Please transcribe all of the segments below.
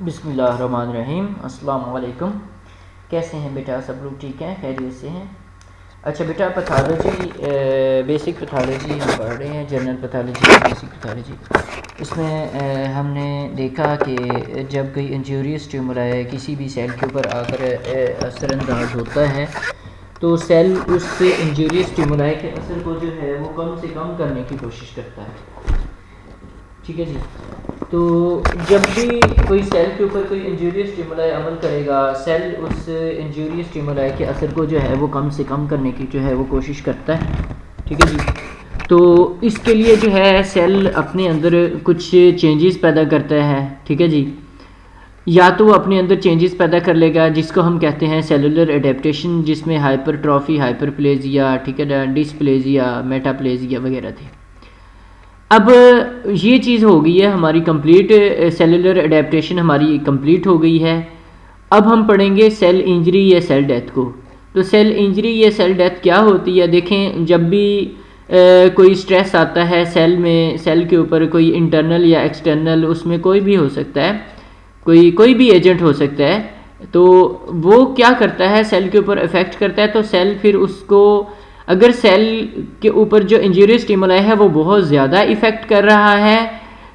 बिस्मिल्लाहिर्रहमानिर्रहीम। अस्सलाम वालेकुम। कैसे हैं बेटा? सब लोग ठीक हैं, खैरियत से हैं? अच्छा बेटा, पैथोलॉजी बेसिक पैथोलॉजी हम पढ़ रहे हैं, जनरल पैथोलॉजी, बेसिक पैथोलॉजी। इसमें हमने देखा कि जब कोई इंजूरियस स्टिमुलाई किसी भी सेल के ऊपर आकर असरअंदाज होता है तो सेल उस इंजूरियस स्टिमुलाई के असर को जो है वो कम से कम करने की कोशिश करता है। ठीक है जी। तो जब भी कोई सेल के ऊपर कोई इंजूरियस स्टिमुलाई अमल करेगा, सेल उस इंजूरियस स्टिमुलाई के असर को जो है वो कम से कम करने की जो है वो कोशिश करता है। ठीक है जी। तो इसके लिए जो है सेल अपने अंदर कुछ चेंजेस पैदा करता है। ठीक है जी। या तो वो अपने अंदर चेंजेस पैदा कर लेगा जिसको हम कहते हैं सेलुलर एडेप्टेशन, जिसमें हाइपरट्रॉफी, हाइपरप्लेजिया, ठीक है, डिस्प्लेजिया, मेटाप्लेजिया वगैरह थे। अब ये चीज़ हो गई है हमारी कंप्लीट, सेलुलर एडेप्टेशन हमारी कंप्लीट हो गई है। अब हम पढ़ेंगे सेल इंजरी या सेल डेथ को। तो सेल इंजरी या सेल डेथ क्या होती है? देखें, जब भी कोई स्ट्रेस आता है सेल में, सेल के ऊपर कोई इंटरनल या एक्सटर्नल, उसमें कोई भी हो सकता है, कोई भी एजेंट हो सकता है, तो वो क्या करता है, सेल के ऊपर इफ़ेक्ट करता है। तो सेल फिर उसको, अगर सेल के ऊपर जो इंजूरियस स्टिमुलाई है वो बहुत ज़्यादा इफ़ेक्ट कर रहा है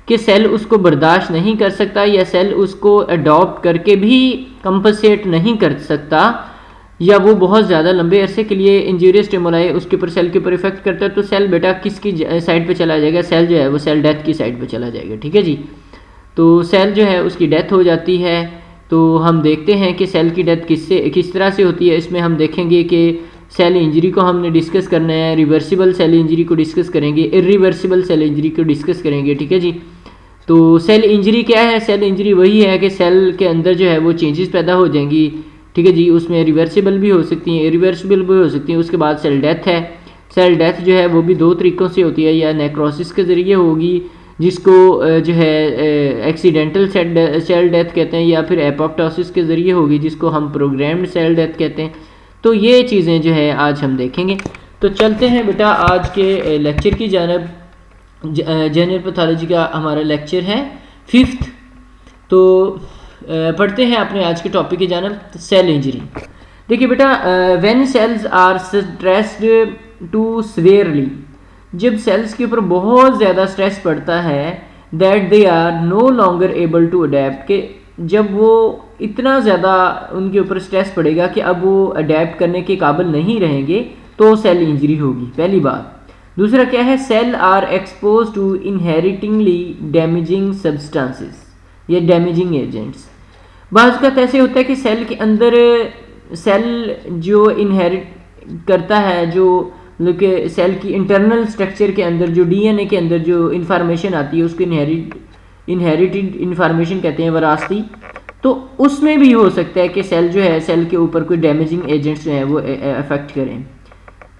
कि सेल उसको बर्दाश्त नहीं कर सकता, या सेल उसको अडॉप्ट करके भी कंपनसेट नहीं कर सकता, या वो बहुत ज़्यादा लंबे अरसे के लिए इंजूरियस स्टिमुलाई उसके ऊपर, सेल के ऊपर इफेक्ट करता है, तो सेल बेटा किसकी साइड पे चला जाएगा? सेल जो है वो सेल डेथ की साइड पे चला जाएगा। ठीक है जी। तो सेल जो है उसकी डेथ हो जाती है। तो हम देखते हैं कि सेल की डेथ किस तरह से होती है। इसमें हम देखेंगे कि सेल इंजरी को हमने डिस्कस करना है, रिवर्सिबल सेल इंजरी को डिस्कस करेंगे, इरिवर्सिबल सेल इंजरी को डिस्कस करेंगे। ठीक है जी। तो सेल इंजरी क्या है? सेल इंजरी वही है कि सेल के अंदर जो है वो चेंजेस पैदा हो जाएंगी। ठीक है जी। उसमें रिवर्सिबल भी हो सकती हैं, इरिवर्सिबल भी हो सकती हैं। उसके बाद सेल डेथ है। सेल डेथ जो है वो भी दो तरीक़ों से होती है, या नेक्रोसिस के ज़रिए होगी, जिसको जो है एक्सीडेंटल सेल डेथ कहते हैं, या फिर एपोप्टोसिस के ज़रिए होगी, जिसको हम प्रोग्राम्ड सेल डेथ कहते हैं। तो ये चीज़ें जो है आज हम देखेंगे। तो चलते हैं बेटा आज के लेक्चर की जानब। जनरल पैथोलॉजी का हमारा लेक्चर है 5th। तो पढ़ते हैं अपने आज के टॉपिक की जानब, सेल इंजरी। देखिए बेटा, when cells are stressed too severely, जब सेल्स के ऊपर बहुत ज़्यादा स्ट्रेस पड़ता है, that they are no longer able to adapt, के जब वो इतना ज़्यादा उनके ऊपर स्ट्रेस पड़ेगा कि अब वो अडेप्ट करने के काबिल नहीं रहेंगे, तो सेल इंजरी होगी, पहली बात। दूसरा क्या है? Cell are expose to inherently damaging substances या डैमेजिंग एजेंट्स। बाज़ का ऐसे होता है कि सेल के अंदर, सेल जो इनहेरिट करता है, जो मतलब कि सेल की इंटरनल स्ट्रक्चर के अंदर जो डीएनए के अंदर जो इन्फॉर्मेशन आती है उसको इनहेरिटेड इन्फॉर्मेशन कहते हैं, वरासती। तो उसमें भी हो सकता है कि सेल जो है, सेल के ऊपर कोई डैमेजिंग एजेंट्स जो हैं वो अफेक्ट करें।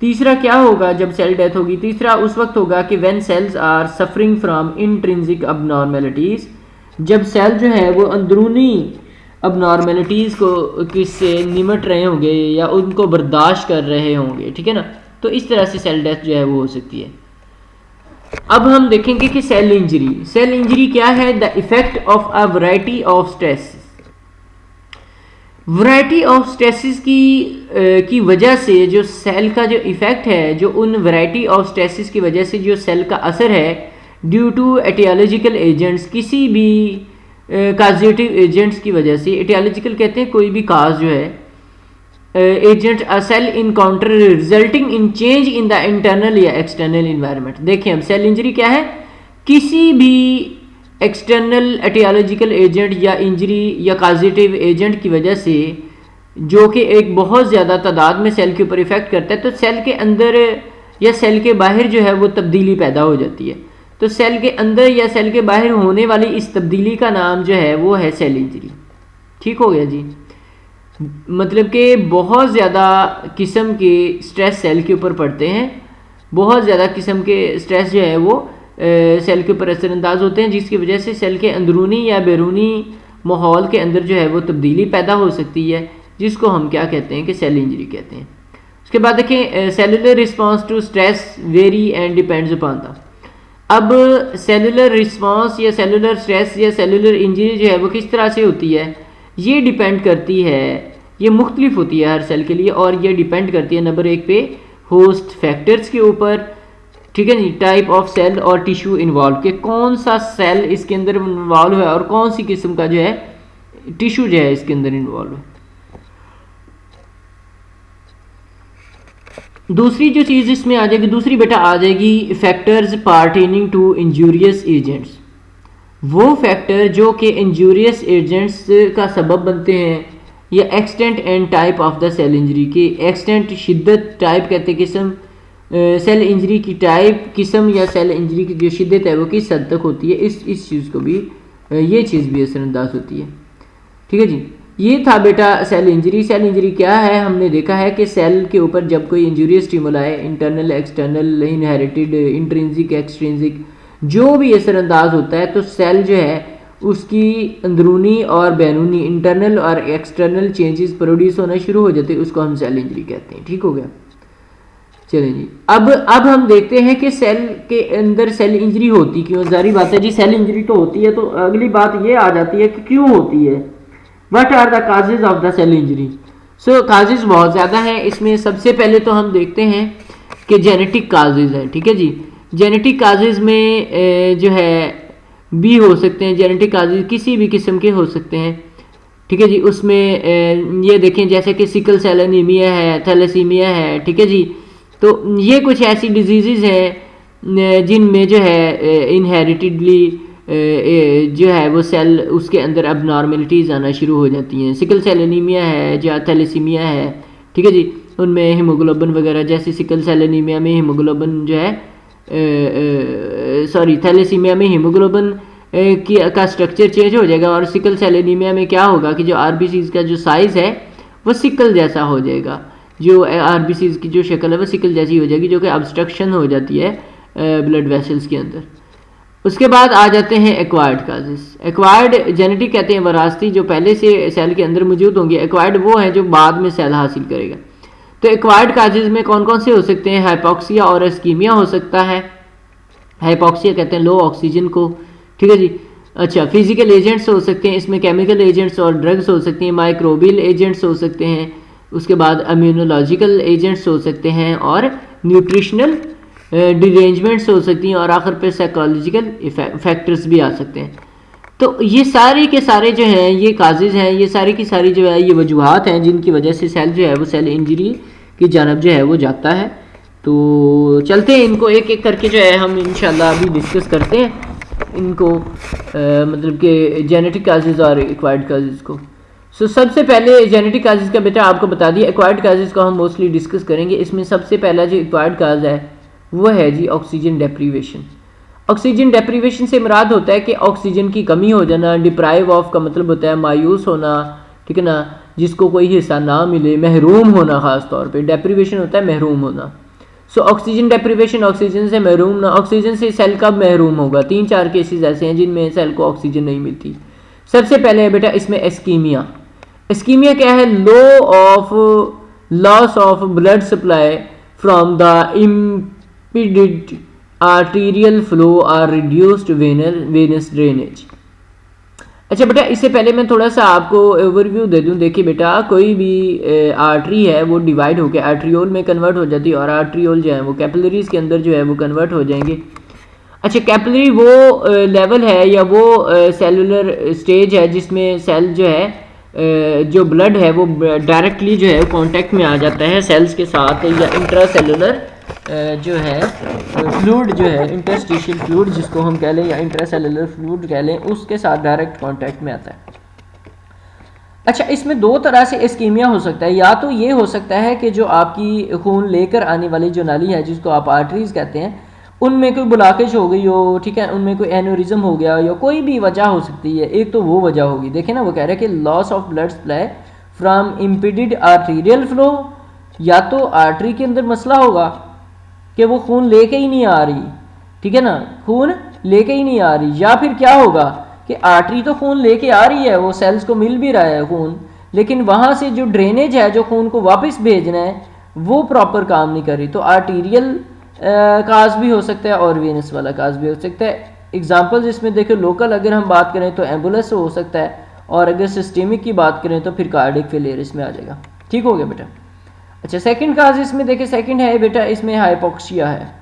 तीसरा क्या होगा जब सेल डेथ होगी? तीसरा उस वक्त होगा कि when cells are suffering from intrinsic abnormalities, जब सेल जो है वो अंदरूनी अबनॉर्मेलिटीज़ को किससे निमट रहे होंगे या उनको बर्दाश्त कर रहे होंगे। ठीक है ना। तो इस तरह से सेल डेथ जो है वो हो सकती है। अब हम देखेंगे कि सेल इंजरी, सेल इंजरी क्या है? The effect of a variety of stress, variety of stresses की वजह से जो सेल का जो इफ़ेक्ट है, जो उन वैरायटी ऑफ स्ट्रेसेस की वजह से जो सेल का असर है, ड्यू टू एटियोलॉजिकल एजेंट्स, किसी भी काजेटिव एजेंट्स की वजह से। एटियोलॉजिकल कहते हैं कोई भी काज जो है, agent a cell encounter resulting in change in the internal या एक्सटर्नल इन्वायरमेंट। देखिए अब सेल इंजरी क्या है? किसी भी एक्सटर्नल एटियोलॉजिकल एजेंट या इंजरी या काजेटिव एजेंट की वजह से, जो कि एक बहुत ज़्यादा तादाद में सेल के ऊपर इफेक्ट करता है, तो सेल के अंदर या सेल के बाहर जो है वो तब्दीली पैदा हो जाती है। तो सेल के अंदर या सेल के बाहर होने वाली इस तब्दीली का नाम जो है वो है सेल इंजरी। ठीक हो गया जी। मतलब कि बहुत ज़्यादा किस्म के स्ट्रेस सेल के ऊपर पड़ते हैं, बहुत ज़्यादा किस्म के स्ट्रेस जो है वो सेल के ऊपर असरअंदाज होते हैं, जिसकी वजह से सेल के अंदरूनी या बैरूनी माहौल के अंदर जो है वो तब्दीली पैदा हो सकती है, जिसको हम क्या कहते हैं कि सेल इंजरी कहते हैं। उसके बाद देखें, cellular response to stress very and depends upon the, अब सेलुलर रिस्पांस या सेलुलर स्ट्रेस या सेलुलर इंजरी जो है वो किस तरह से होती है, ये डिपेंड करती है, ये मुख्तलिफ होती है हर सेल के लिए, और ये डिपेंड करती है नंबर एक पे होस्ट फैक्टर्स के ऊपर, ठीक है जी, टाइप ऑफ सेल और टिश्यू इन्वॉल्व के, कौन सा सेल इसके अंदर इन्वॉल्व है और कौन सी किस्म का जो है टिश्यू जो है इसके अंदर इन्वॉल्व है। दूसरी जो चीज़ इसमें आ जाएगी, दूसरी बेटा आ जाएगी factors pertaining to injurious agents, वो फैक्टर जो कि इंजूरियस एजेंट्स का सबब बनते हैं, या extent and type of the cell injury की, एक्सटेंट शिद्दत, टाइप कहते हैं किस्म, सेल इंजरी की टाइप, किस्म या सेल इंजरी की जो शिद्दत है वो किस हद तक होती है, इस चीज़ को भी ये चीज़ भी असरअंदाज होती है, ठीक है जी। ये था बेटा सेल इंजरी। सेल इंजरी क्या है, हमने देखा है कि सेल के ऊपर जब कोई इंजूरियस स्टिमुल आए, internal, external, inherited, intrinsic, extrinsic, जो भी असरअंदाज होता है, तो सेल जो है उसकी अंदरूनी और बैरूनी, इंटरनल और एक्सटर्नल चेंजेस प्रोड्यूस होना शुरू हो जाते हैं, उसको हम सेल इंजरी कहते हैं, ठीक हो गया। चलें जी, अब हम देखते हैं कि सेल के अंदर सेल इंजरी होती क्यों। जारी बात है जी, सेल इंजरी तो होती है, तो अगली बात ये आ जाती है कि क्यों होती है, what are the causes of the cell injury. So causes बहुत ज़्यादा हैं इसमें। सबसे पहले तो हम देखते हैं कि जेनेटिक काजेज हैं, ठीक है जी। जेनेटिक काजेज में जो है भी हो सकते हैं, जेनेटिक काजेज किसी भी किस्म के हो सकते हैं, ठीक है जी। उसमें ये देखें जैसे कि सिकल सेल एनीमिया है, थैलेसीमिया है, ठीक है जी। तो ये कुछ ऐसी डिजीज़ हैं जिनमें जो है इनहेरिटेडली जो है वो सेल उसके अंदर अब नॉर्मेलिटीज़ आना शुरू हो जाती हैं। सिकल सेल एनीमिया है या थैलेसीमिया है, ठीक है जी, उनमें हीमोग्लोबिन वगैरह, जैसे सिकल सेल एनीमिया में हीमोग्लोबिन जो है थैलेसीमिया में हीमोग्लोबिन का स्ट्रक्चर चेंज हो जाएगा, और सिकल सेल एनीमिया में क्या होगा कि जो आरबीसीज़ का जो साइज़ है वो सिकल जैसा हो जाएगा, जो आरबीसीज़ की जो शक्ल है वो सिकल जैसी हो जाएगी, जो कि ऑब्स्ट्रक्शन हो जाती है ब्लड वेसल्स के अंदर। उसके बाद आ जाते हैं एक्वायर्ड काजेस। एक्वायर्ड जेनेटिक कहते हैं वरासती, जो पहले से सेल के अंदर मौजूद होंगे। एक्वायर्ड वो हैं जो बाद में सेल हासिल करेगा। तो एक्वायर्ड काजेस में कौन कौन से हो सकते हैं, हाइपोक्सिया और इस्कीमिया हो सकता है। हाइपोक्सिया कहते हैं लो ऑक्सीजन को, ठीक है जी। अच्छा, फिजिकल एजेंट्स हो सकते हैं इसमें, केमिकल एजेंट्स और ड्रग्स हो सकती हैं, माइक्रोबियल एजेंट्स हो सकते हैं, उसके बाद इम्यूनोलॉजिकल एजेंट्स हो सकते हैं, और न्यूट्रिशनल डिरेंजमेंट्स हो सकती हैं, और आखिर पे साइकोलॉजिकल फैक्टर्स भी आ सकते हैं। तो ये सारे के सारे जो हैं ये काजेज़ हैं, ये सारी की सारी जो है ये वजूहात हैं जिनकी वजह से सेल जो है वो सेल इंजरी की जानब जो है वो जाता है। तो चलते हैं इनको एक एक करके जो है हम इंशाल्लाह अभी डिस्कस करते हैं इनको, मतलब कि जेनेटिक काजेज़ और एक्वायर्ड काजेज़ को। सो सबसे पहले जेनेटिक काजेज़ का बेटा आपको बता दिया, एक्वायर्ड काजेज़ को हम मोस्टली डिस्कस करेंगे। इसमें सबसे पहला जो एक्वायर्ड काज है वो है जी ऑक्सीजन डेप्रीवेशन। ऑक्सीजन डेप्रीवेशन से मुराद होता है कि ऑक्सीजन की कमी हो जाना। डिप्राइव ऑफ का मतलब होता है मायूस होना, ठीक है ना, जिसको कोई हिस्सा ना मिले, महरूम होना, ख़ास तौर पे डेप्रीवेशन होता है महरूम होना। सो ऑक्सीजन डेप्रीवेशन, ऑक्सीजन से महरूम ना। ऑक्सीजन से सेल कब महरूम होगा, 3-4 केसेस ऐसे हैं जिनमें सेल को ऑक्सीजन नहीं मिलती। सबसे पहले है बेटा इसमें एस्कीमिया। एस्कीमिया क्या है, loss of blood supply from the impeded arterial flow or reduced venous drainage। अच्छा बेटा, इससे पहले मैं थोड़ा सा आपको ओवरव्यू दे दूं। देखिए बेटा, कोई भी आर्टरी है वो डिवाइड होकर आर्ट्रियोल में कन्वर्ट हो जाती है, और आर्ट्रियोल जो है वो कैपिलरीज के अंदर जो है वो कन्वर्ट हो जाएंगे। अच्छा, कैपिलरी वो लेवल है या वो सेलुलर स्टेज है जिसमें सेल जो है जो ब्लड है वो डायरेक्टली जो है कांटेक्ट में आ जाता है सेल्स के साथ, या इंट्रासेलुलर जो है फ्लूइड जो है, इंटरस्टिशियल फ्लूइड जिसको हम कह लें, या इंट्रासेलुलर फ्लूइड कह लें, उसके साथ डायरेक्ट कांटेक्ट में आता है। अच्छा, इसमें दो तरह से इस्कीमिया हो सकता है। या तो ये हो सकता है कि जो आपकी खून लेकर आने वाली जो नाली है जिसको आप आर्टरीज कहते हैं, उनमें कोई ब्लॉकेज हो गई हो, ठीक है, उनमें कोई एनोरिज्म हो गया, या कोई भी वजह हो सकती है। एक तो वो वजह होगी, देखें ना, वो कह रहे हैं कि loss of blood supply from impeded arterial flow, या तो आर्टरी के अंदर मसला होगा कि वो खून लेके ही नहीं आ रही, ठीक है ना, खून लेके ही नहीं आ रही, या फिर क्या होगा कि आर्टरी तो खून लेके आ रही है, वो सेल्स को मिल भी रहा है खून, लेकिन वहाँ से जो ड्रेनेज है जो खून को वापस भेजना है वो प्रॉपर काम नहीं कर रही। तो आर्टीरियल काज भी हो सकता है और वेनस वाला काज भी हो सकता है। एग्जांपल्स इसमें देखो, लोकल अगर हम बात करें तो एम्बुलेंस हो सकता है, और अगर सिस्टेमिक की बात करें तो फिर कार्डिक फेलियर इसमें आ जाएगा। ठीक हो गया बेटा। अच्छा, सेकंड काज इसमें देखिए, सेकंड है बेटा इसमें हाइपोक्सिया है।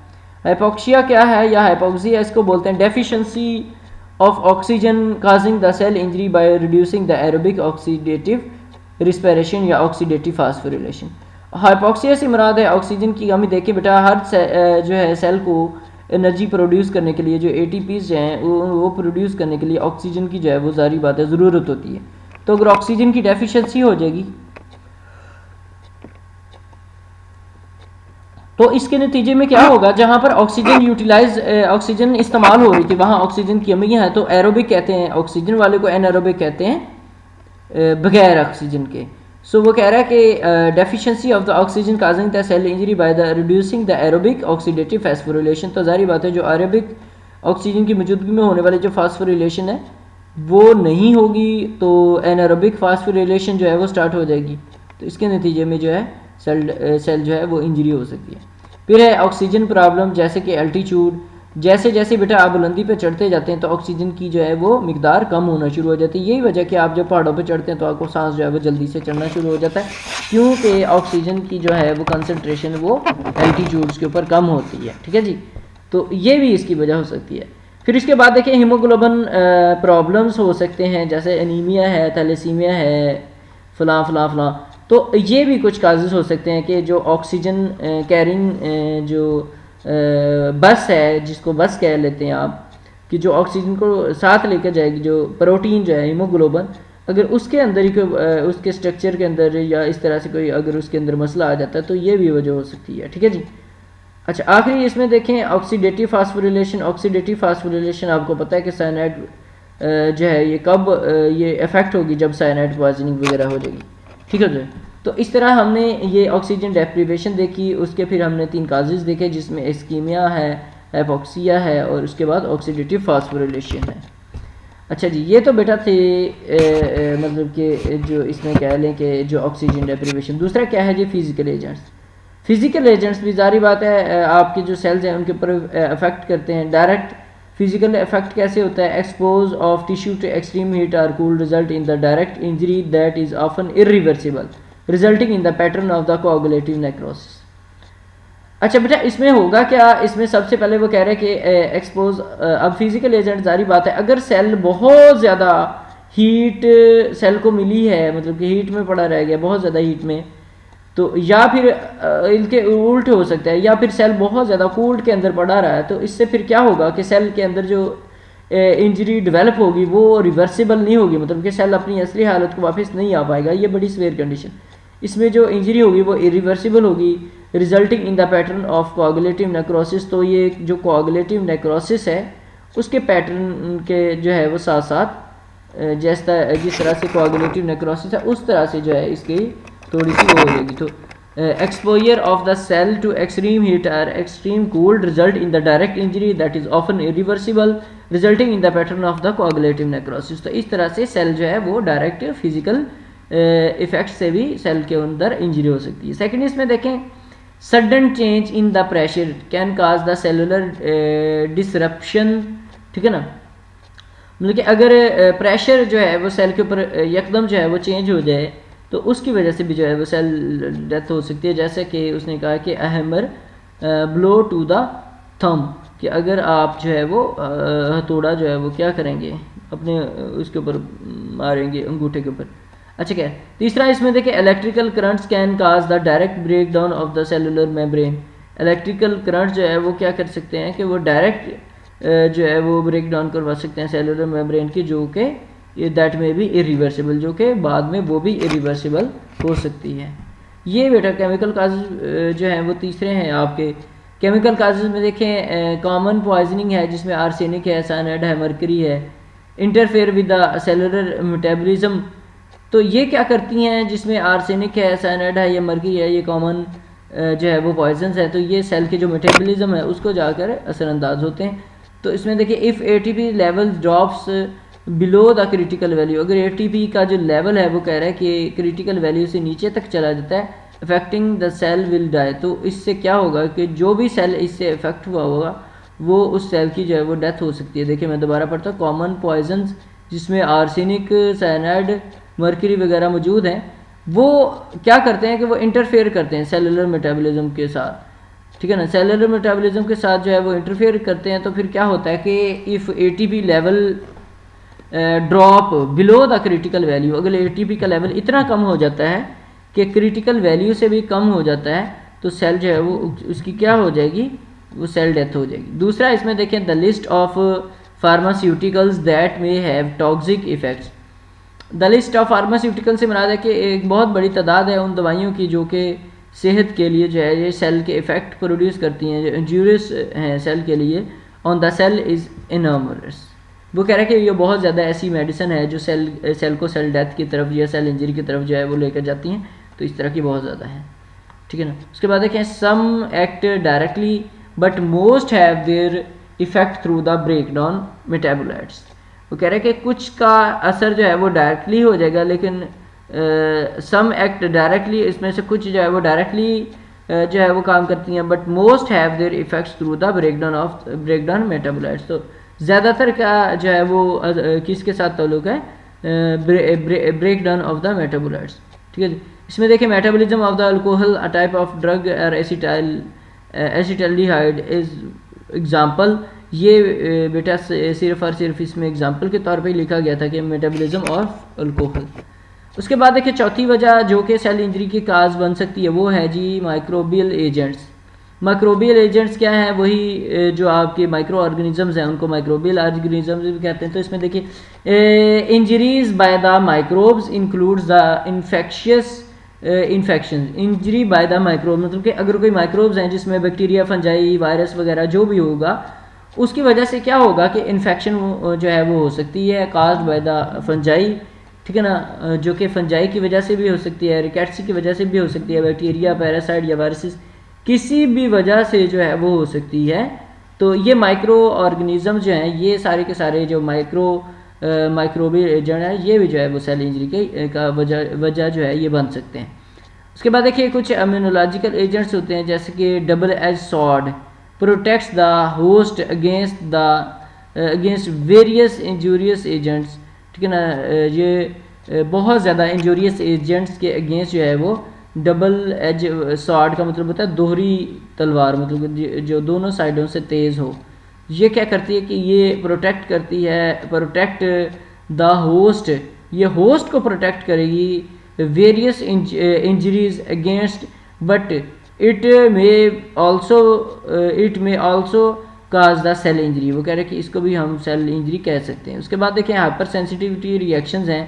हाइपोक्सिया क्या है या हाइपोक्सिया इसको बोलते हैं deficiency of oxygen causing the cell injury by reducing the aerobic oxidative respiration या ऑक्सीडेटिव फास्फोरिलेशन। हाइपोक्सिया से मुराद है ऑक्सीजन की कमी। देखिए बेटा, हर जो है सेल को एनर्जी प्रोड्यूस करने के लिए जो एटीपीज हैं वो प्रोड्यूस करने के लिए ऑक्सीजन की जो है वो ज़ाहिर बात है ज़रूरत होती है। तो अगर ऑक्सीजन की डेफिशिएंसी हो जाएगी तो इसके नतीजे में क्या होगा, जहाँ पर ऑक्सीजन इस्तेमाल हो रही थी वहाँ ऑक्सीजन की कमी है तो एरोबिक कहते हैं ऑक्सीजन वाले को, एनएरोबिक कहते हैं बगैर ऑक्सीजन के। सो वो कह रहा है कि deficiency of the oxygen causing the cell injury by the reducing the aerobic oxidative phosphorylation. तो जाहिर बात है जो एरोबिक ऑक्सीजन की मौजूदगी में होने वाली जो फास्फोरिलेशन है वो नहीं होगी तो एनारोबिक फास्फोरिलेशन जो है वो स्टार्ट हो जाएगी। तो इसके नतीजे में जो है सेल जो है वो इंजरी हो सकती है। फिर है ऑक्सीजन प्रॉब्लम, जैसे कि एल्टीट्यूड, जैसे जैसे बेटा आप बुलंदी पे चढ़ते जाते हैं तो ऑक्सीजन की जो है वो मिकदार कम होना शुरू हो जाती है। यही वजह कि आप जब पहाड़ों पे चढ़ते हैं तो आपको सांस जो है वो जल्दी से चढ़ना शुरू हो जाता है, क्योंकि ऑक्सीजन की जो है वो कंसनट्रेशन वो एल्टीट्यूड्स के ऊपर कम होती है। ठीक है जी, तो ये भी इसकी वजह हो सकती है। फिर इसके बाद देखिए हीमोग्लोबिन प्रॉब्लम्स हो सकते हैं, जैसे एनीमिया है, थैलेसीमिया है, फलां फलां फलां। तो ये भी कुछ काजेज़ हो सकते हैं कि जो ऑक्सीजन कैरिंग जो बस है, जिसको बस कह लेते हैं आप, कि जो ऑक्सीजन को साथ लेकर जाएगी, जो प्रोटीन जो है हीमोग्लोबिन, अगर उसके अंदर ही कोई उसके स्ट्रक्चर के अंदर या इस तरह से कोई अगर उसके अंदर मसला आ जाता है तो ये भी वजह हो सकती है। ठीक है जी। अच्छा, आखिरी इसमें देखें ऑक्सीडेटिव फास्फोरिलेशन। ऑक्सीडेटिव फास्फोरिलेशन आपको पता है कि साइनाइड जो है ये कब ये इफेक्ट होगी, जब साइनाइड पॉइजनिंग वगैरह हो जाएगी। ठीक है जी। तो इस तरह हमने ये ऑक्सीजन डेप्रीवेशन देखी, उसके फिर हमने 3 काजेज देखे जिसमें इस्कीमिया है, हाइपोक्सिया है और उसके बाद ऑक्सीडेटिव फास्फोरिलेशन है। अच्छा जी, ये तो बेटा थे मतलब कि जो इसमें कह लें कि जो ऑक्सीजन डेप्रीवेशन। दूसरा क्या है जी, फिजिकल एजेंट्स। फिजिकल एजेंट्स भी जारी बात है आपके जो सेल्स हैं उनके ऊपर अफेक्ट करते हैं। डायरेक्ट फिजिकल इफेक्ट कैसे होता है, expose of tissue to extreme heat or cold result in the direct injury that is often irreversible resulting in the pattern of the coagulative necrosis. अच्छा बेटा, इसमें होगा क्या, इसमें सबसे पहले वो कह रहे हैं कि एक्सपोज, अब फिजिकल एजेंट जारी बात है, अगर सेल बहुत ज़्यादा हीट सेल को मिली है, मतलब कि हीट में पड़ा रह गया बहुत ज़्यादा हीट में, तो या फिर इनके उल्टे हो सकता है, या फिर सेल बहुत ज़्यादा कूल्ड के अंदर पड़ा रहा है, तो इससे फिर क्या होगा कि सेल के अंदर जो इंजरी डेवलप होगी वो रिवर्सिबल नहीं होगी, मतलब कि सेल अपनी असली हालत को वापस नहीं आ पाएगा। ये बड़ी सीवियर कंडीशन, इसमें जो इंजरी होगी वो इरिवर्सिबल होगी, resulting in the pattern of कोआगुलेटिव necrosis. तो ये जो कोआगुलेटिव नेक्रोसिस है उसके पैटर्न के जो है वो साथ साथ जिस तरह से कोआगुलेटिव नेक्रोसिस है उस तरह से जो है इसकी थोड़ी सी वो हो जाएगी। तो exposure of the cell to extreme heat और extreme cold result in the direct injury that is often irreversible resulting in the pattern of the coagulative necrosis. तो इस तरह से सेल जो है वो डायरेक्ट फिजिकल इफेक्ट से भी सेल के अंदर इंजरी हो सकती है। सेकेंड इसमें देखें, sudden change in the pressure can cause the cellular disruption. ठीक है ना, मतलब कि अगर प्रेशर जो है वो सेल के ऊपर यकदम जो है वो चेंज हो जाए तो उसकी वजह से भी जो है वो सेल डेथ हो सकती है। जैसे कि उसने कहा कि hammer blow to the thumb, कि अगर आप जो है वो हथौड़ा जो है वो क्या करेंगे अपने उसके ऊपर मारेंगे अंगूठे के ऊपर। अच्छा, क्या तीसरा इसमें देखिए, electrical currents can cause the direct break down of the cellular membrane. Electrical current जो है वो क्या कर सकते हैं कि वो डायरेक्ट जो है वो ब्रेक डाउन करवा सकते हैं सेलुलर मेम्ब्रेन की, जो कि दैट में भी इरिवर्सिबल, जो कि बाद में वो भी इरिवर्सिबल हो सकती है। ये बेटा केमिकल काजेज जो हैं वो तीसरे हैं आपके। केमिकल काजेज में देखें, कॉमन पॉइजनिंग है जिसमें आर्सेनिक है, साइनाइड है, मरकरी है। Interfere with the cellular metabolism, तो ये क्या करती हैं, जिसमें आर्सेनिक है, साइनाइड है या मरकरी है, ये कॉमन जो है वो पॉइजन्स है, तो ये सेल के जो मेटाबॉलिज्म है उसको जाकर असरअंदाज होते हैं। तो इसमें देखिए, if ATP level drops below the critical value, अगर एटीपी का जो लेवल है वो कह रहा है कि क्रिटिकल वैल्यू से नीचे तक चला जाता है, affecting the cell will die. तो इससे क्या होगा कि जो भी सेल इससे अफेक्ट हुआ होगा वो उस सेल की जो है वो डेथ हो सकती है। देखिए मैं दोबारा पढ़ता हूँ, कॉमन पॉइजन्स जिसमें आर्सेनिक, साइनाइड, मर्क्यूरी वगैरह मौजूद हैं, वो क्या करते हैं कि वो इंटरफेयर करते हैं सेलुलर मेटाबॉलिज्म के साथ, ठीक है ना। सेलुलर मेटाबॉलिज्म के साथ जो है वो इंटरफेयर करते हैं, तो फिर क्या होता है कि if ATP level drop below the critical value, अगर एटीपी का लेवल इतना कम हो जाता है कि क्रिटिकल वैल्यू से भी कम हो जाता है, तो सेल जो है वो उसकी क्या हो जाएगी, वो सेल डेथ हो जाएगी। दूसरा इसमें देखें, the list of pharmaceuticals that may have toxic effects. The list of pharmaceutical से मुराद है कि एक बहुत बड़ी तादाद है उन दवाइयों की जो कि सेहत के लिए जो है ये सेल के इफ़ेक्ट प्रोड्यूस करती हैं, जो इंजूरियस हैं सेल के लिए। On the cell is innumerous. वो कह रहा है कि ये बहुत ज़्यादा ऐसी मेडिसिन है जो सेल को सेल डेथ की तरफ या सेल इंजरी की तरफ जो है वो लेकर जाती हैं, तो इस तरह की बहुत ज़्यादा है, ठीक है ना। उसके बाद देखें, some act directly but most have their effect through the break down metabolites. वो कह रहे हैं कि कुछ का असर जो है वो डायरेक्टली हो जाएगा, लेकिन सम एक्ट डायरेक्टली, इसमें से कुछ जो है वो डायरेक्टली जो है वो काम करती हैं, but most have their effects through the break down metabolites. तो ज़्यादातर का जो है वो किसके साथ ताल्लुक है, break down of the metabolites, ठीक है जी। इसमें देखिए, metabolism of the alcohol, a type of drug और एसिटाल्डिहाइड इज एग्जाम्पल। ये बेटा सिर्फ और सिर्फ इसमें एग्जाम्पल के तौर पे लिखा गया था कि मेटाबॉलिज्म ऑफ अल्कोहल। उसके बाद देखिए, चौथी वजह जो कि सेल इंजरी की काज बन सकती है वो है जी माइक्रोबियल एजेंट्स। माइक्रोबियल एजेंट्स क्या हैं, वही जो आपके माइक्रो ऑर्गेनिजम्स हैं उनको माइक्रोबियल ऑर्गेनिजम्स भी कहते हैं। तो इसमें देखिए, injuries by the microbes includes the infectious infection. Injury by the microbe मतलब कि अगर कोई माइक्रोब्स हैं जिसमें बैक्टीरिया, फंजाई, वायरस वगैरह जो भी होगा, उसकी वजह से क्या होगा कि इन्फेक्शन जो है वो हो सकती है, काज्ड बाय द फंजाई, ठीक है ना, जो कि फंजाई की वजह से भी हो सकती है, रिकेट्सी की वजह से भी हो सकती है, बैक्टीरिया, पैरासाइट या वायरसेस किसी भी वजह से जो है वो हो सकती है। तो ये माइक्रो ऑर्गेनिज्म जो हैं, ये सारे के सारे जो माइक्रोबियल एजेंट है, ये भी जो है वो सेल इंजरी का वजह जो है ये बन सकते हैं। उसके बाद देखिए, कुछ इम्यूनोलॉजिकल एजेंट्स होते हैं, जैसे कि double edge sword protects the host against various injurious agents, ठीक है ना। ये बहुत ज़्यादा इंजूरियस एजेंट्स के अगेंस्ट जो है वो डबल एज सॉर्ड का मतलब होता है दोहरी तलवार, मतलब जो दोनों साइडों से तेज़ हो। ये क्या करती है कि ये प्रोटेक्ट करती है, प्रोटेक्ट द होस्ट, ये होस्ट को प्रोटेक्ट करेगी various injuries against, but it may also cause the cell injury. वो कह रहे हैं कि इसको भी हम सेल इंजरी कह सकते हैं। उसके बाद देखें, हाइपर सेंसिटिविटी रिएक्शंस हैं।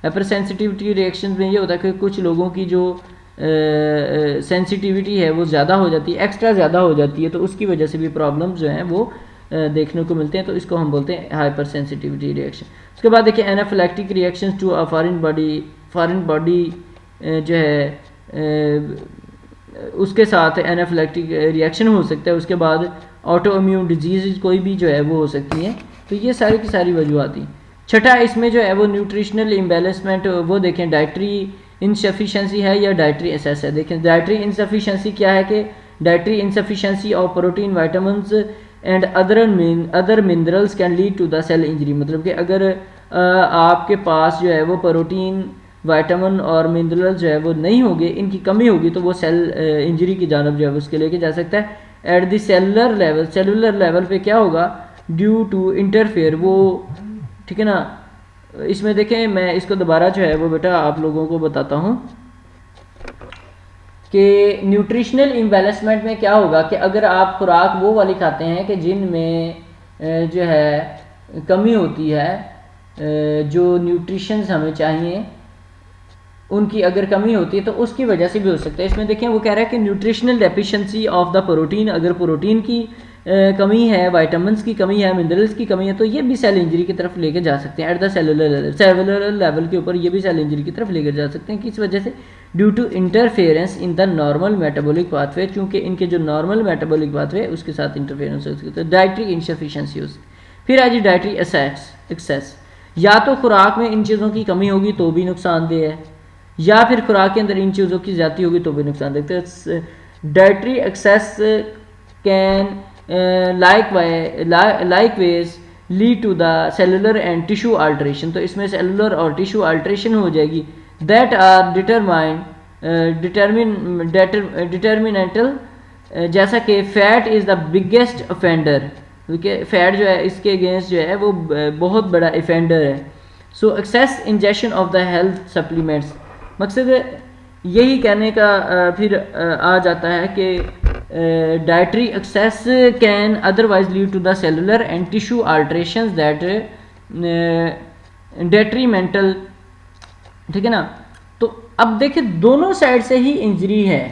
हाइपर सेंसिटिविटी रिएक्शंस में ये होता है कि कुछ लोगों की जो सेंसिटिविटी है वो ज़्यादा हो जाती है, एक्स्ट्रा ज़्यादा हो जाती है, तो उसकी वजह से भी प्रॉब्लम्स जो हैं वो देखने को मिलते हैं, तो इसको हम बोलते हैं हाइपर सेंसिटिविटी रिएक्शन। उसके बाद देखिए, anaphylactic reactions to a foreign body जो है उसके साथ एनाफिलैक्टिक रिएक्शन हो सकता है। उसके बाद ऑटो इम्यून डिजीज़ कोई भी जो है वो हो सकती है। तो ये सारी की सारी वजूहत थी। छठा इसमें जो है वो न्यूट्रिशनल इम्बेलेंसमेंट, वो देखें डाइटरी इनसफिशेंसी है या डाइटरी एक्सेस है। देखें, डाइटरी इनसफिशेंसी क्या है कि dietary insufficiency of protein, vitamins and other minerals can lead to the cell injury. मतलब कि अगर आपके पास जो है वो प्रोटीन, वाइटामिन और मिनरल जो है वो नहीं होंगे, इनकी कमी होगी, तो वो सेल इंजरी की जानब जो है उसके लेके जा सकता है। एट द सेलुलर लेवल पे क्या होगा, ड्यू टू इंटरफेयर, वो ठीक है ना। इसमें देखें, मैं इसको दोबारा जो है वो बेटा आप लोगों को बताता हूँ कि न्यूट्रिशनल इम्बैलेंसमेंट में क्या होगा कि अगर आप खुराक वो वाली खाते हैं कि जिनमें जो है कमी होती है, जो न्यूट्रिशंस हमें चाहिए उनकी अगर कमी होती है तो उसकी वजह से भी हो सकता है। इसमें देखें, वो कह रहा है कि nutritional deficiency of the protein, अगर प्रोटीन की कमी है, वाइटामिन्स की कमी है, मिनरल्स की कमी है, तो ये भी सेल इंजरी की तरफ लेके जा सकते हैं। एट द सेलुलर लेवल के ऊपर ये भी सेल इंजरी की तरफ लेकर जा सकते हैं। किस वजह से, due to interference in the normal metabolic pathway, क्योंकि इनके जो नॉर्मल मेटाबॉलिक पाथवे उसके साथ इंटरफेरेंस हो सकती है। डाइटरी इनसफिशिएंसी हो सकती। फिर आज डाइटरी एक्सेस, या तो खुराक में इन चीज़ों की कमी होगी तो भी नुकसानदेह है, या फिर खुराक के अंदर इन चीज़ों की ज़्यादा होगी तो भी नुकसान देखते हैं। Dietary excess can likewise lead to the cellular and tissue alteration, तो इसमें सेलुलर और टिश्यू अल्ट्रेशन हो जाएगी दैट आर डिटर्मिनेंटल, जैसा कि fat is the biggest offender, fat जो है इसके अगेंस्ट जो है वो बहुत बड़ा ऑफेंडर है। So excess injection of the health supplements, मकसद यही कहने का फिर आ जाता है कि dietary excess can otherwise lead to the cellular and tissue alterations that detrimental, ठीक है ना। तो अब देखिए दोनों साइड से ही इंजरी है,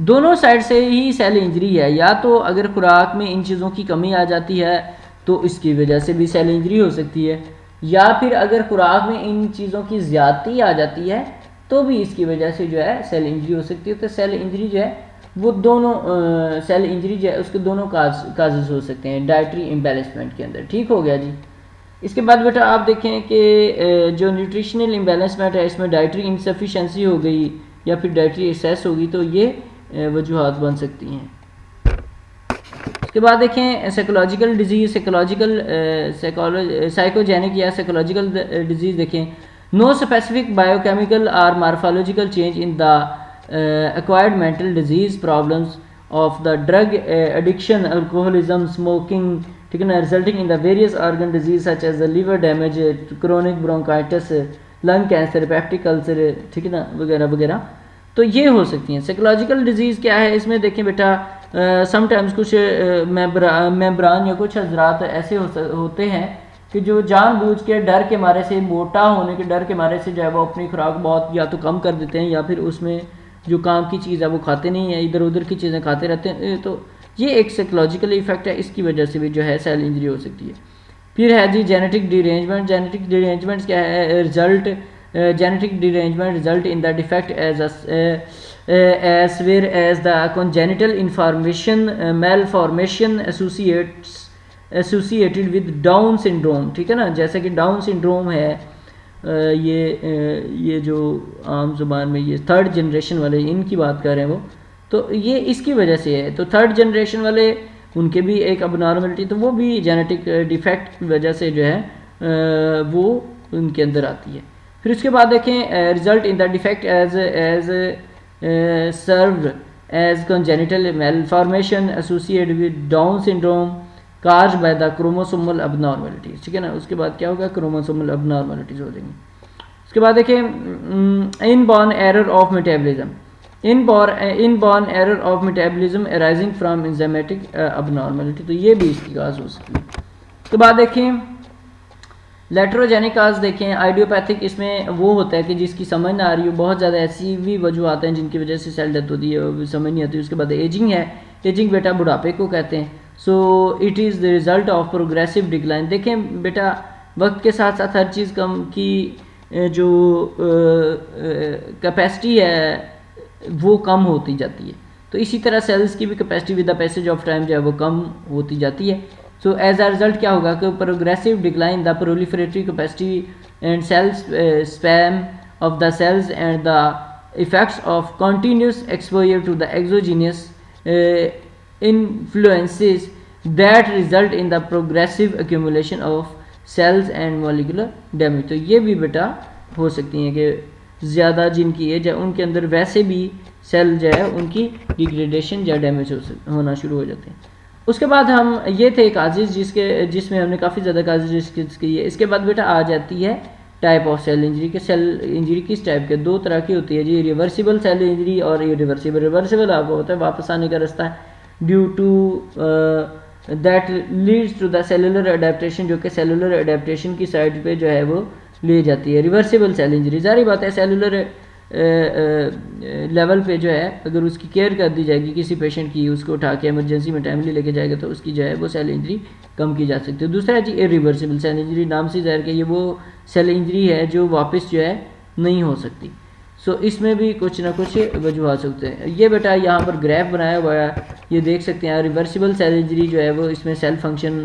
दोनों साइड से ही सेल इंजरी है। या तो अगर खुराक में इन चीज़ों की कमी आ जाती है तो इसकी वजह से भी सेल इंजरी हो सकती है, या फिर अगर खुराक में इन चीज़ों की ज़्यादती आ जाती है तो भी इसकी वजह से जो है सेल इंजरी हो सकती है। तो सेल इंजरी जो है वो दोनों सेल इंजरी जो है उसके दोनों काजेस हो सकते हैं डाइटरी इम्बैलेंसमेंट के अंदर। ठीक हो गया जी। इसके बाद बेटा आप देखें कि जो न्यूट्रिशनल इम्बैलेंसमेंट है इसमें डाइटरी इनसफिशेंसी हो गई या फिर डाइटरी एक्सेस होगी, तो ये वजूहात बन सकती हैं। उसके बाद देखें साइकोलॉजिकल डिजीज़, साइकोजेनिक या साइकोलॉजिकल डिजीज़ देखें। नो स्पेसिफिक बायोकेमिकल और morphological change in the acquired mental disease problems of the drug addiction, alcoholism, smoking, ठीक है ना, resulting in the various organ disease such as the liver damage, chronic bronchitis, lung cancer, peptic ulcer, ठीक है ना, वगैरह वगैरह। तो ये हो सकती हैं। साइकोलॉजिकल डिजीज़ क्या है इसमें देखें बेटा, समटाइम्स कुछ मेम्ब्रान या कुछ हजरात ऐसे होते हैं कि जो जानबूझ के डर के मारे से, मोटा होने के डर के मारे से जो है वो अपनी खुराक बहुत या तो कम कर देते हैं या फिर उसमें जो काम की चीज़ है वो खाते नहीं है, इधर उधर की चीज़ें खाते रहते हैं। तो ये एक साइकोलॉजिकल इफेक्ट है, इसकी वजह से भी जो है सेल इंजरी हो सकती है। फिर है जी जेनेटिक डिरेंजमेंट। जेनेटिक डिरेंजमेंट क्या है? Result genetic derangement result in the defect as well as the congenital information malformation associated with Down syndrome, ठीक है ना। जैसे कि डाउन सिंड्रोम है, ये जो आम जुबान में ये थर्ड जनरेशन वाले इनकी बात कर रहे हैं वो, तो ये इसकी वजह से है। तो थर्ड जनरेशन वाले उनके भी एक अबनॉर्मलिटी, तो वो भी जेनेटिक डिफेक्ट की वजह से जो है वो उनके अंदर आती है। फिर उसके बाद देखें result in the defect as served as congenital malformation associated with Down syndrome caused by the chromosomal abnormalities, ठीक है ना। उसके बाद क्या होगा? क्रोमोसोमल अबनॉर्मलिटीज हो जाएंगी। उसके बाद देखें inborn error of metabolism, inborn error of metabolism arising from enzymatic abnormality, तो ये भी इसकी काज हो सकती है। उसके बाद देखें लेट्रोजेनिक काज देखें आइडियोपैथिक, इसमें वो होता है कि जिसकी समझ ना आ रही हो, बहुत ज़्यादा ऐसी भी वजूहत हैं जिनकी वजह से सेल डेथ होती है, वो समझ नहीं आती। उसके बाद एजिंग है, एजिंग बेटा बुढ़ापे को कहते हैं। So it is the result of progressive decline. देखें बेटा वक्त के साथ साथ हर चीज़ कम की जो कैपेसिटी है वो कम होती जाती है, तो इसी तरह सेल्स की भी capacity with the passage of time जो है वो कम होती जाती है। सो एज अ रिजल्ट क्या होगा कि progressive decline the proliferative capacity and cells span of the cells and the effects of continuous exposure to the exogenous influences that result in the progressive accumulation of cells and molecular damage. तो ये भी बेटा हो सकती हैं कि ज़्यादा जिनकी एज है उनके अंदर वैसे भी सेल जो है उनकी डिग्रेडेशन या डैमेज होना शुरू हो जाते हैं। उसके बाद हम ये थे काजेज जिसमें हमने काफ़ी ज़्यादा काजेज डिस्कस की है। इसके बाद बेटा आ जाती है टाइप ऑफ सेल इंजरी के। सेल इंजरी किस टाइप के? दो तरह की होती है जी, रिवर्सिबल सेल इंजरी और इरिवर्सिबल। रिवर्सिबल आपको होता है वापस आने का रास्ता है due to that leads to the cellular adaptation, जो कि सेलुलर अडेप्टेशन की साइड पे जो है वो ले जाती है। रिवर्सिबल सेल इंजरी जारी बात है सेलुलर लेवल पे जो है अगर उसकी केयर कर दी जाएगी किसी पेशेंट की, उसको उठा के इमरजेंसी में टाइमली लेके जाएगा तो उसकी जो है वो सेल इंजरी कम की जा सकती है। दूसरा है जी इरिवर्सिबल सेल इंजरी, नाम से ज़ाहिर कि ये वो सेल इंजरी है जो वापस जो है नहीं हो सकती। सो इसमें भी कुछ ना कुछ वजूहत सकते हैं। ये बेटा यहाँ पर ग्राफ बनाया हुआ है, ये देख सकते हैं। रिवर्सिबल सेल इंजरी जो है वो इसमें सेल फंक्शन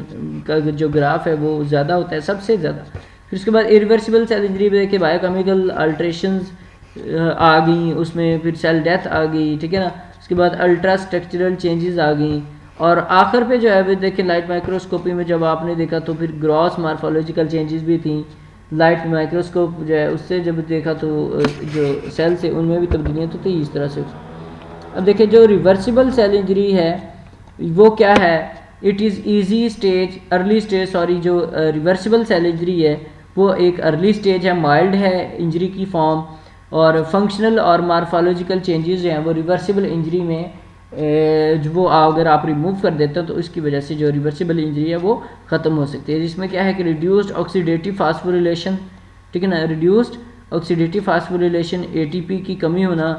का जो ग्राफ है वो ज़्यादा होता है, सबसे ज़्यादा फिर उसके बाद इरिवर्सिबल सेल इंजरी में देखिए बायोकेमिकल अल्ट्रेशंस आ गई उसमें, फिर सेल डेथ आ गई, ठीक है ना। उसके बाद अल्ट्रा स्ट्रक्चरल चेंजेस आ गई, और आखिर पे जो है वो देखिए लाइट माइक्रोस्कोपी में जब आपने देखा तो फिर ग्रॉस मार्फोलॉजिकल चेंजेस भी थी। लाइट माइक्रोस्कोप जो है उससे जब देखा तो जो सेल से उनमें भी तब्दीलियाँ तो थी इस तरह से। अब देखिए जो रिवर्सिबल सेल इंजरी है वो क्या है, it is easy stage early stage जो रिवर्सिबल सेल इंजरी है वो एक अर्ली स्टेज है, माइल्ड है इंजरी की फॉर्म, और फंक्शनल और मार्फोलॉजिकल चेंजेस जो हैं वो रिवर्सिबल इंजरी में जो वो अगर आप रिमूव कर देते हो तो इसकी वजह से जो रिवर्सिबल इंजरी है वो ख़त्म हो सकती है। जिसमें क्या है कि रिड्यूस्ड ऑक्सीडेटिव फास्फोरिलेशन, ठीक है ना, रिड्यूस्ड ऑक्सीडेटिव फास्फोरिलेशन ATP की कमी होना,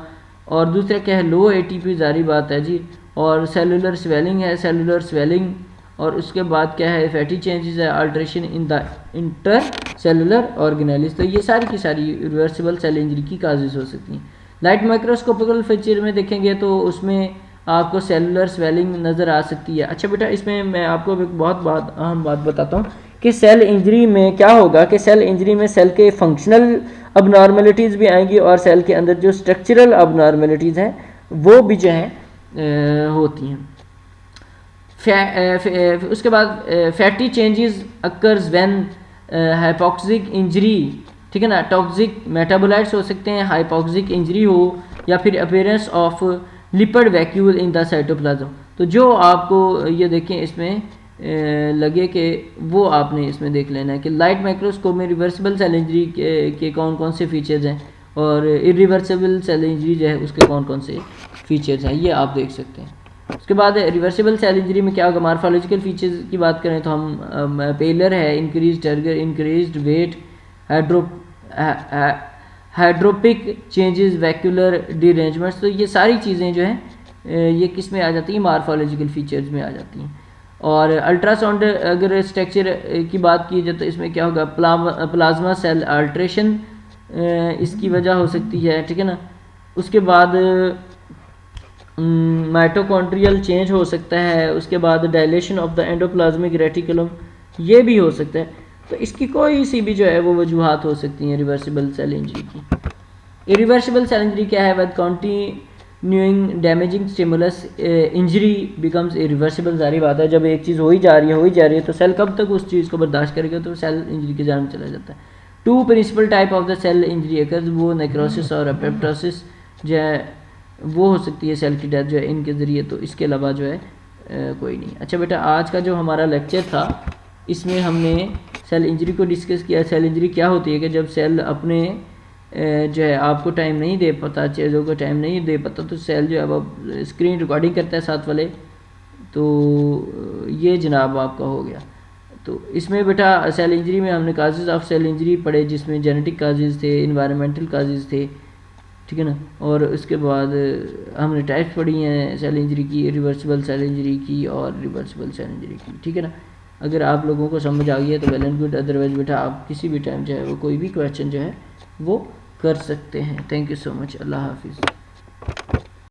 और दूसरा क्या है लो ATP जारी बात है जी, और सेलुलर स्वेलिंग है, सेलुलर स्वेलिंग, और उसके बाद क्या है फैटी चेंजेस है, alteration in the inter cellular organelles. तो ये सारी की सारी रिवर्सिबल सेल इंजरी की काजेज हो सकती हैं। लाइट माइक्रोस्कोपिकल फीचर में देखेंगे तो उसमें आपको सेलुलर स्वेलिंग नज़र आ सकती है। अच्छा बेटा इसमें मैं आपको एक बहुत अहम बात बताता हूँ कि सेल इंजरी में क्या होगा कि सेल इंजरी में सेल के फंक्शनल अबनॉर्मलिटीज़ भी आएंगी और सेल के अंदर जो स्ट्रक्चरल अबनॉर्मलिटीज़ हैं वो भी जो हैं होती हैं। उसके बाद fatty changes occurs when hypoxic injury, ठीक है ना, टॉक्सिक मेटाबोलाइट्स हो सकते हैं, हाइपोक्सिक इंजरी हो, या फिर appearance of lipid vacuole in the cytoplasm. तो जो आपको ये देखें इसमें लगे कि वो आपने इसमें देख लेना है कि लाइट माइक्रोस्कोप में रिवर्सिबल सेल इंजरी के कौन कौन से फीचर्स हैं और इरिवर्सिबल सेल इंजरी जो है उसके कौन कौन से फीचर्स हैं, ये आप देख सकते हैं। उसके बाद रिवर्सिबल सेल इंजरी में क्या होगा, मार्फोलॉजिकल फीचर्स की बात करें तो हम पेलर है, increase turgor, increase weight, hydropic changes, vacuolar derangements. तो ये सारी चीज़ें जो हैं ये किस में आ जाती हैं, मार्फोलॉजिकल फीचर्स में आ जाती हैं। और अल्ट्रासाउंड अगर स्ट्रक्चर की बात की जाए तो इसमें क्या होगा, प्लाज्मा सेल अल्ट्रेशन इसकी वजह हो सकती है, ठीक है ना। उसके बाद माइटोकॉन्ड्रियल चेंज हो सकता है, उसके बाद dilation of the endoplasmic reticulum ये भी हो सकता है। तो इसकी कोई सी भी जो है वो वजूहात हो सकती हैं रिवर्सिबल सेल इंजरी की। इरिवर्सिबल सेल इंजरी क्या है, with continuing damaging stimulus injury becomes irreversible. जारी बात है जब एक चीज़ हो ही जा रही है तो सेल कब तक उस चीज़ को बर्दाश्त करेगा, तो सेल इंजरी की जान में चला जाता है। Two principal type of the cell injury occurs, वो नेक्रोसिस और अपेप्टोसिस जो है वो हो सकती है सेल की डेथ जो है इनके ज़रिए, तो इसके अलावा जो है कोई नहीं। अच्छा बेटा आज का जो हमारा लेक्चर था इसमें हमने सेल इंजरी को डिस्कस किया। सेल इंजरी क्या होती है कि जब सेल अपने जो है आपको टाइम नहीं दे पाता, चीज़ों को टाइम नहीं दे पाता, तो सेल जो है वो स्क्रीन रिकॉर्डिंग करता है साथ वाले, तो ये जनाब आपका हो गया। तो इसमें बेटा सेल इंजरी में हमने काजेज़ ऑफ सेल इंजरी पढ़े जिसमें जेनेटिक काजेज़ थे, इन्वायरमेंटल काजेज़ थे, ठीक है ना, और उसके बाद हमने टाइप्स पढ़ी हैं सेल इंजरी की, रिवर्सिबल सेल इंजरी की और रिवर्सिबल सेल इंजरी की, ठीक है ना। अगर आप लोगों को समझ आ गई है तो वेल एंड गुड, अदरवाइज बेटा आप किसी भी टाइम जो है वो कोई भी क्वेश्चन जो है वो कर सकते हैं। थैंक यू सो मच, अल्लाह हाफिज़।